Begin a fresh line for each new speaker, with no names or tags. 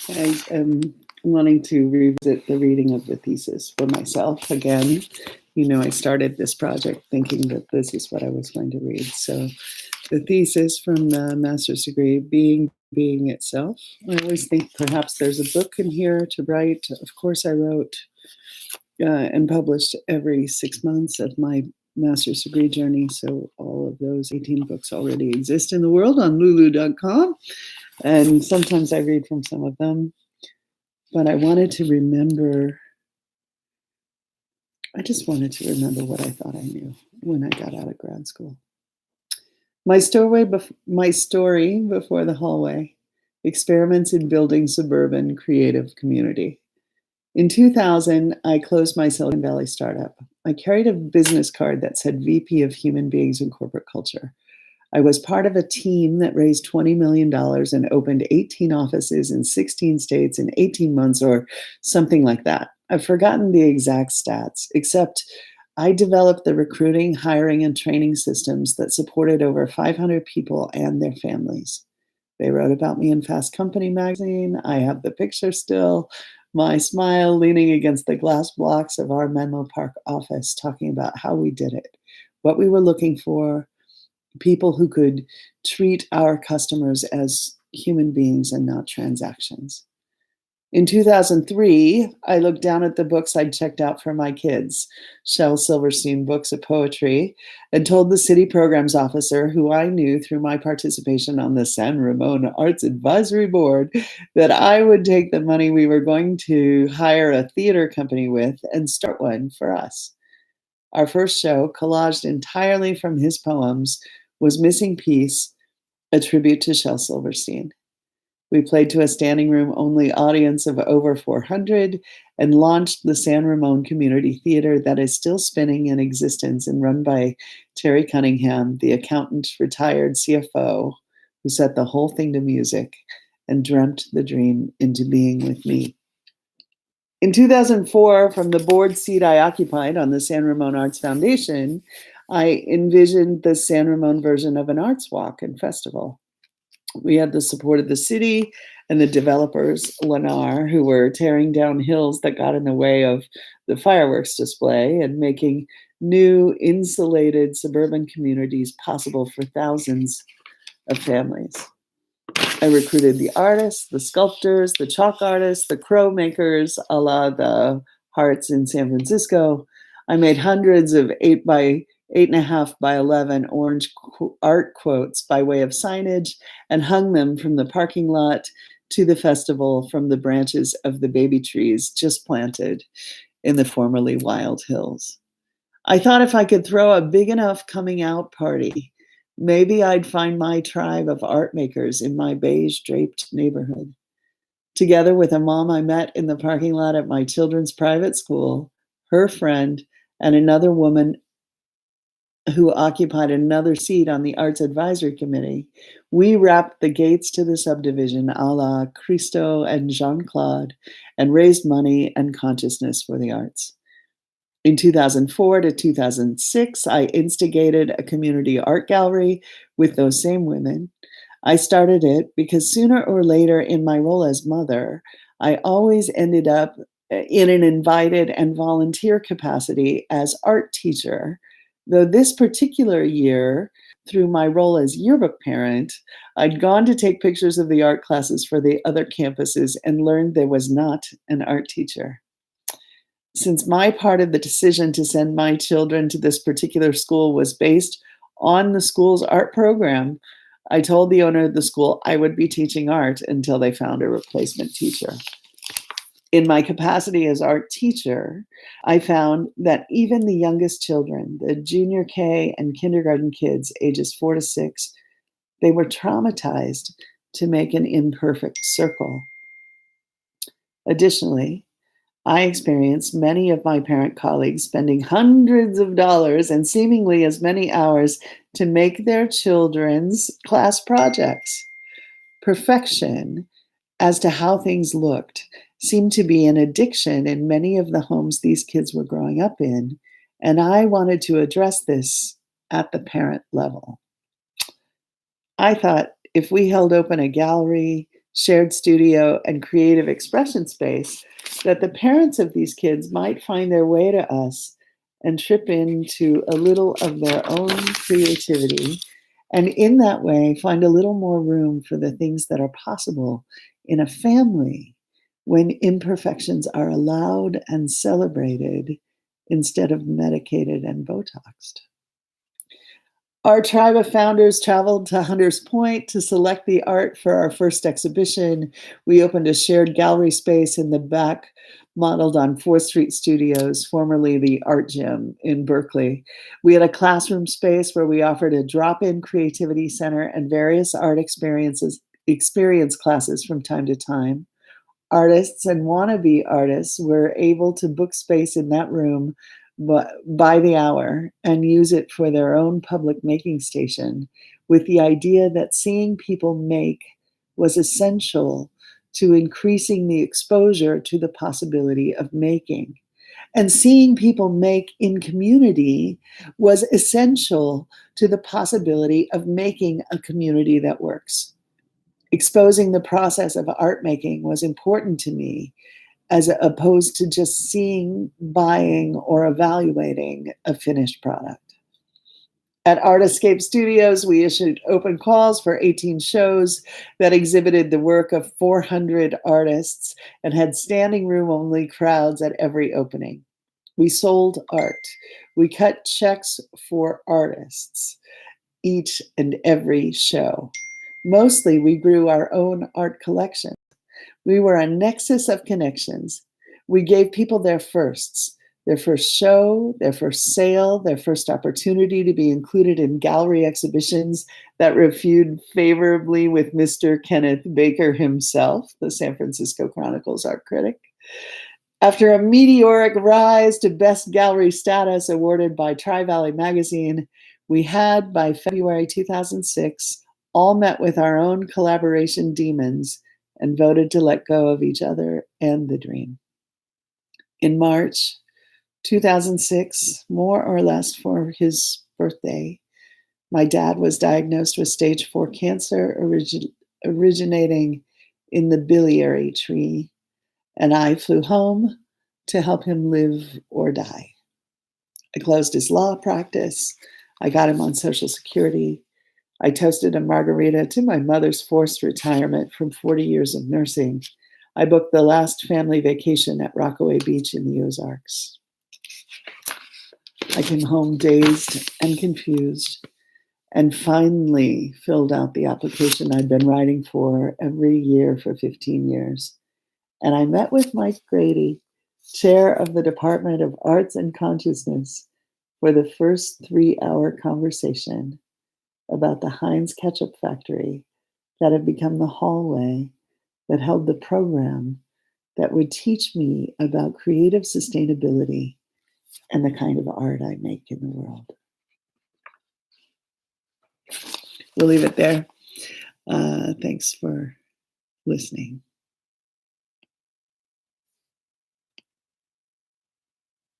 I am wanting to revisit the reading of the thesis for myself again. I started this project thinking that this is what I was going to read. So the thesis from the master's degree, being itself. I always think perhaps there's a book in here to write. Of course, I wrote and published every 6 months of my master's degree journey. So all of those 18 books already exist in the world on lulu.com. And sometimes I read from some of them. But I just wanted to remember what I thought I knew when I got out of grad school. My story before the hallway, experiments in building suburban creative community. In 2000, I closed my Silicon Valley startup. I carried a business card that said VP of Human Beings and Corporate Culture. I was part of a team that raised $20 million and opened 18 offices in 16 states in 18 months or something like that. I've forgotten the exact stats, except I developed the recruiting, hiring, and training systems that supported over 500 people and their families. They wrote about me in Fast Company magazine. I have the picture still, my smile leaning against the glass blocks of our Menlo Park office, talking about how we did it, what we were looking for, people who could treat our customers as human beings and not transactions. In 2003, I looked down at the books I'd checked out for my kids, Shel Silverstein Books of Poetry, and told the city programs officer, who I knew through my participation on the San Ramon Arts Advisory Board, that I would take the money we were going to hire a theater company with and start one for us. Our first show, collaged entirely from his poems, was Missing Piece, a tribute to Shel Silverstein. We played to a standing room only audience of over 400 and launched the San Ramon Community Theater that is still spinning in existence and run by Terry Cunningham, the accountant retired CFO, who set the whole thing to music and dreamt the dream into being with me. In 2004, from the board seat I occupied on the San Ramon Arts Foundation, I envisioned the San Ramon version of an arts walk and festival. We had the support of the city and the developers, Lennar, who were tearing down hills that got in the way of the fireworks display and making new insulated suburban communities possible for thousands of families. I recruited the artists, the sculptors, the chalk artists, the crow makers, a la the Hearts in San Francisco. I made hundreds of 8.5 by 11 orange art quotes by way of signage and hung them from the parking lot to the festival from the branches of the baby trees just planted in the formerly wild hills. I thought if I could throw a big enough coming out party, maybe I'd find my tribe of art makers in my beige draped neighborhood. Together with a mom I met in the parking lot at my children's private school, her friend, and another woman who occupied another seat on the Arts Advisory Committee, we wrapped the gates to the subdivision a la Christo and Jean-Claude and raised money and consciousness for the arts. In 2004 to 2006, I instigated a community art gallery with those same women. I started it because sooner or later in my role as mother, I always ended up in an invited and volunteer capacity as art teacher, though this particular year, through my role as yearbook parent, I'd gone to take pictures of the art classes for the other campuses and learned there was not an art teacher. Since my part of the decision to send my children to this particular school was based on the school's art program, I told the owner of the school I would be teaching art until they found a replacement teacher. In my capacity as art teacher, I found that even the youngest children, the junior K and kindergarten kids, ages 4 to 6, they were traumatized to make an imperfect circle. Additionally, I experienced many of my parent colleagues spending hundreds of dollars and seemingly as many hours to make their children's class projects. Perfection as to how things looked seemed to be an addiction in many of the homes these kids were growing up in, and I wanted to address this at the parent level. I thought if we held open a gallery, shared studio, and creative expression space, that the parents of these kids might find their way to us and trip into a little of their own creativity, and in that way find a little more room for the things that are possible in a family when imperfections are allowed and celebrated instead of medicated and Botoxed. Our tribe of founders traveled to Hunters Point to select the art for our first exhibition. We opened a shared gallery space in the back, modeled on 4th Street Studios, formerly the Art Gym in Berkeley. We had a classroom space where we offered a drop-in creativity center and various art experience classes from time to time. Artists and wannabe artists were able to book space in that room by the hour and use it for their own public making station, with the idea that seeing people make was essential to increasing the exposure to the possibility of making. And seeing people make in community was essential to the possibility of making a community that works. Exposing the process of art making was important to me, as opposed to just seeing, buying, or evaluating a finished product. At Art Escape Studios, we issued open calls for 18 shows that exhibited the work of 400 artists and had standing room only crowds at every opening. We sold art. We cut checks for artists each and every show. Mostly, we grew our own art collection. We were a nexus of connections. We gave people their firsts, their first show, their first sale, their first opportunity to be included in gallery exhibitions that reviewed favorably with Mr. Kenneth Baker himself, the San Francisco Chronicle's art critic. After a meteoric rise to best gallery status awarded by Tri-Valley magazine, we had, by February 2006, all met with our own collaboration demons and voted to let go of each other and the dream. In March 2006, more or less for his birthday, my dad was diagnosed with stage 4 cancer originating in the biliary tree, and I flew home to help him live or die. I closed his law practice. I got him on Social Security. I toasted a margarita to my mother's forced retirement from 40 years of nursing. I booked the last family vacation at Rockaway Beach in the Ozarks. I came home dazed and confused and finally filled out the application I'd been writing for every year for 15 years. And I met with Mike Grady, chair of the Department of Arts and Consciousness, for the first 3-hour conversation about the Heinz Ketchup Factory that had become the hallway that held the program that would teach me about creative sustainability and the kind of art I make in the world. We'll leave it there. Thanks for listening.